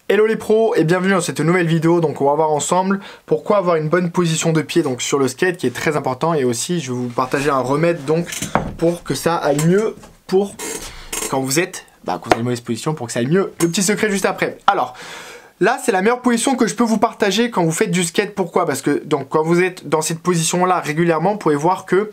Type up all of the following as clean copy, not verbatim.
Hello les pros et bienvenue dans cette nouvelle vidéo. Donc on va voir ensemble pourquoi avoir une bonne position de pied donc sur le skate qui est très important, et aussi je vais vous partager un remède donc pour que ça aille mieux pour quand vous êtes quand vous avez une mauvaise position, pour que ça aille mieux. Le petit secret juste après. Alors là, c'est la meilleure position que je peux vous partager quand vous faites du skate. Pourquoi? Parce que donc quand vous êtes dans cette position là régulièrement, vous pouvez voir que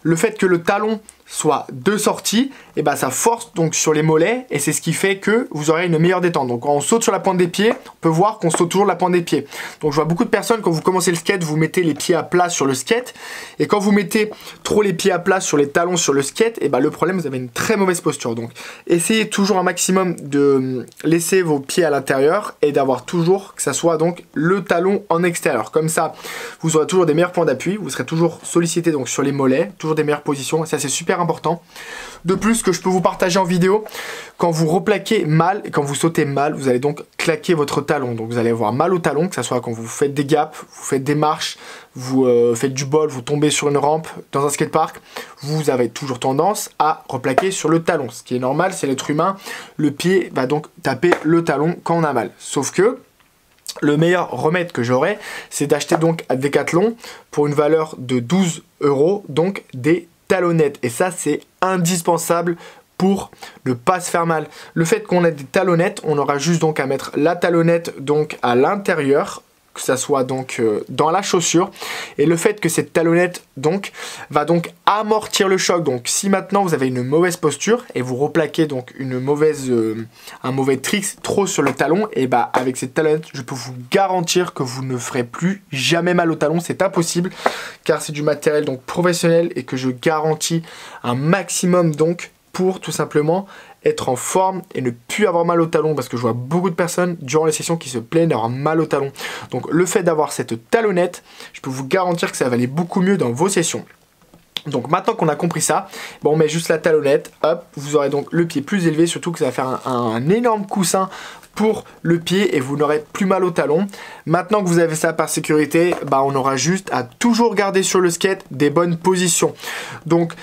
le fait que le talon soit de sortie, et ça force donc sur les mollets, et c'est ce qui fait que vous aurez une meilleure détente. Donc quand on saute sur la pointe des pieds, on peut voir qu'on saute toujours la pointe des pieds. Donc je vois beaucoup de personnes, quand vous commencez le skate, vous mettez les pieds à plat sur le skate, et quand vous mettez trop les pieds à plat sur les talons sur le skate, le problème, vous avez une très mauvaise posture. Donc essayez toujours un maximum de laisser vos pieds à l'intérieur et d'avoir toujours que ça soit donc le talon en extérieur. Comme ça, vous aurez toujours des meilleurs points d'appui, vous serez toujours sollicité donc sur les mollets, toujours des meilleures positions, et ça c'est super important. De plus, ce que je peux vous partager en vidéo, quand vous replaquez mal et quand vous sautez mal, vous allez donc claquer votre talon. Donc vous allez avoir mal au talon, que ce soit quand vous faites des gaps, vous faites des marches, vous faites du bol, vous tombez sur une rampe dans un skatepark, vous avez toujours tendance à replaquer sur le talon. Ce qui est normal, c'est l'être humain, le pied va donc taper le talon quand on a mal. Sauf que le meilleur remède que j'aurais, c'est d'acheter donc à Decathlon pour une valeur de 12 €, donc des talonnettes. Et ça, c'est indispensable pour ne pas se faire mal. Le fait qu'on ait des talonnettes, on aura juste donc à mettre la talonnette donc à l'intérieur, que ça soit donc dans la chaussure, et le fait que cette talonnette donc va donc amortir le choc. Donc si maintenant vous avez une mauvaise posture et vous replaquez donc un mauvais trick trop sur le talon, et avec cette talonnette, je peux vous garantir que vous ne ferez plus jamais mal au talon. C'est impossible, car c'est du matériel donc professionnel, et que je garantis un maximum donc pour tout simplement être en forme et ne plus avoir mal au talon, parce que je vois beaucoup de personnes durant les sessions qui se plaignent d'avoir mal au talon. Donc le fait d'avoir cette talonnette, je peux vous garantir que ça va aller beaucoup mieux dans vos sessions. Donc maintenant qu'on a compris ça, on met juste la talonnette, hop, vous aurez donc le pied plus élevé, surtout que ça va faire un énorme coussin pour le pied et vous n'aurez plus mal au talon. Maintenant que vous avez ça par sécurité, on aura juste à toujours garder sur le skate des bonnes positions. Donc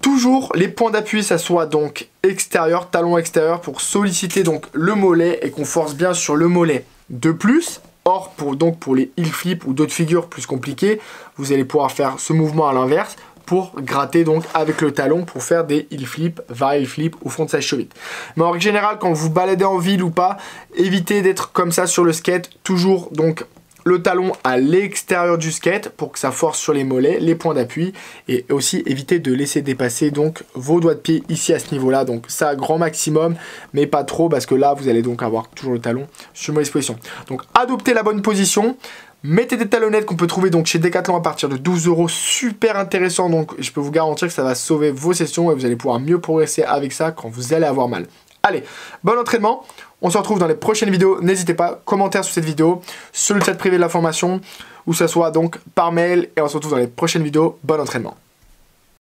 toujours les points d'appui, ça soit donc extérieur, talon extérieur, pour solliciter donc le mollet et qu'on force bien sur le mollet. De plus, pour les heel flips ou d'autres figures plus compliquées, vous allez pouvoir faire ce mouvement à l'inverse pour gratter donc avec le talon pour faire des heel flips, heel flip ou frontside cheville. Mais en règle générale, quand vous baladez en ville ou pas, évitez d'être comme ça sur le skate, toujours donc le talon à l'extérieur du skate pour que ça force sur les mollets, les points d'appui, et aussi éviter de laisser dépasser donc vos doigts de pied ici à ce niveau là. Donc ça, grand maximum, mais pas trop, parce que là vous allez donc avoir toujours le talon sur mauvaise position. Donc adoptez la bonne position. Mettez des talonnettes qu'on peut trouver donc chez Decathlon à partir de 12 €, super intéressant. Donc je peux vous garantir que ça va sauver vos sessions et vous allez pouvoir mieux progresser avec ça quand vous allez avoir mal. Allez, bon entraînement, on se retrouve dans les prochaines vidéos. N'hésitez pas, commentaire sur cette vidéo, sur le chat privé de la formation, ou ça soit donc par mail, et on se retrouve dans les prochaines vidéos. Bon entraînement.